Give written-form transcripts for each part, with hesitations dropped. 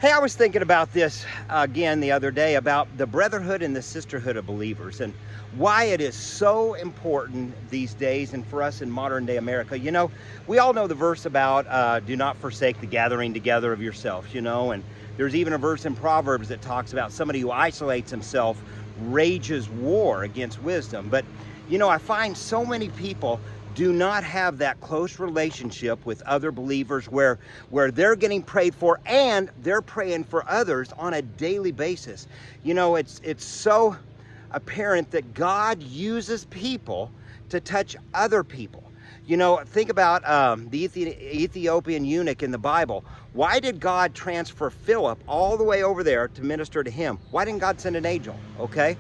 Hey, I was thinking about this again the other day about the brotherhood and the sisterhood of believers and why it is so important these days and for us in modern day America. You know, we all know the verse about do not forsake the gathering together of yourselves, and there's even a verse in Proverbs that talks about somebody who isolates himself rages war against wisdom. But, I find so many people do not have that close relationship with other believers where they're getting prayed for and they're praying for others on a daily basis. It's so apparent that God uses people to touch other people. Think about the Ethiopian eunuch in the Bible. Why did God transfer Philip all the way over there to minister to him? Why didn't God send an angel? Okay?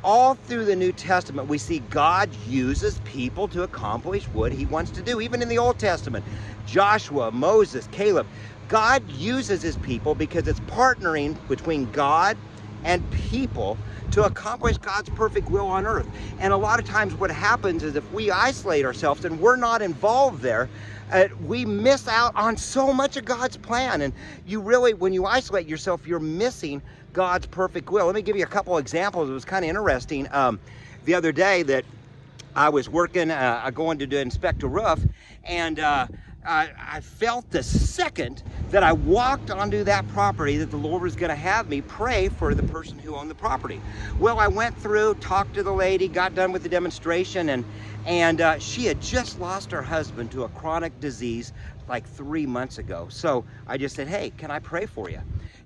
All through the New Testament, we see God uses people to accomplish what he wants to do. Even in the Old Testament, Joshua, Moses, Caleb, God uses his people because it's partnering between God and people to accomplish God's perfect will on earth. And a lot of times what happens is if we isolate ourselves and we're not involved there, we miss out on so much of God's plan. And when you isolate yourself, you're missing God's perfect will. Let me give you a couple examples. It was kind of interesting. The other day that I was working, going to inspect a roof, and I felt the second that I walked onto that property that the Lord was going to have me pray for the person who owned the property. Well, I went through, talked to the lady, got done with the demonstration, and she had just lost her husband to a chronic disease like 3 months ago. So I just said, hey, can I pray for you?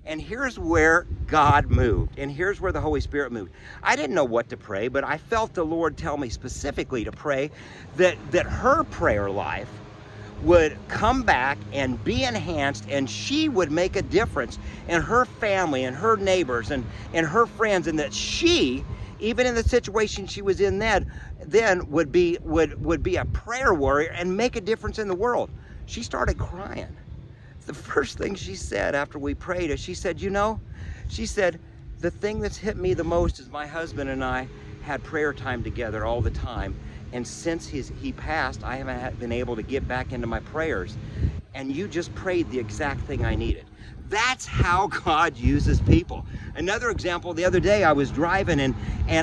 And here's where God moved, and here's where the Holy Spirit moved. I didn't know what to pray, but I felt the Lord tell me specifically to pray that her prayer life would come back and be enhanced, and she would make a difference in her family and her neighbors and her friends, and that she, even in the situation she was in then would be a prayer warrior and make a difference in the world. She started crying. The first thing she said after we prayed is she said, she said, the thing that's hit me the most is my husband and I had prayer time together all the time. And since he passed, I haven't been able to get back into my prayers. And you just prayed the exact thing I needed. That's how God uses people. Another example, the other day I was driving and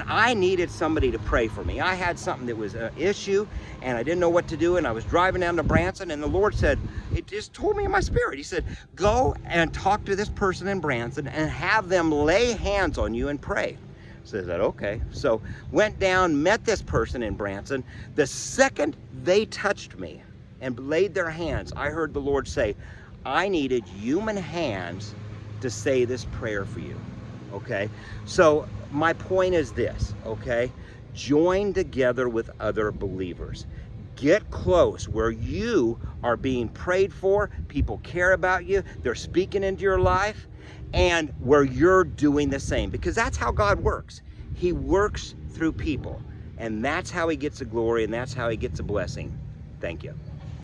I needed somebody to pray for me. I had something that was an issue and I didn't know what to do, and I was driving down to Branson, and the Lord said, it just told me in my spirit, he said, go and talk to this person in Branson and have them lay hands on you and pray. So I said, okay. So went down, met this person in Branson. The second they touched me and laid their hands, I heard the Lord say, I needed human hands to say this prayer for you, okay? So my point is this, okay? Join together with other believers. Get close where you are being prayed for, people care about you, they're speaking into your life, and where you're doing the same, because that's how God works. He works through people, and that's how he gets the glory, and that's how he gets the blessing. Thank you.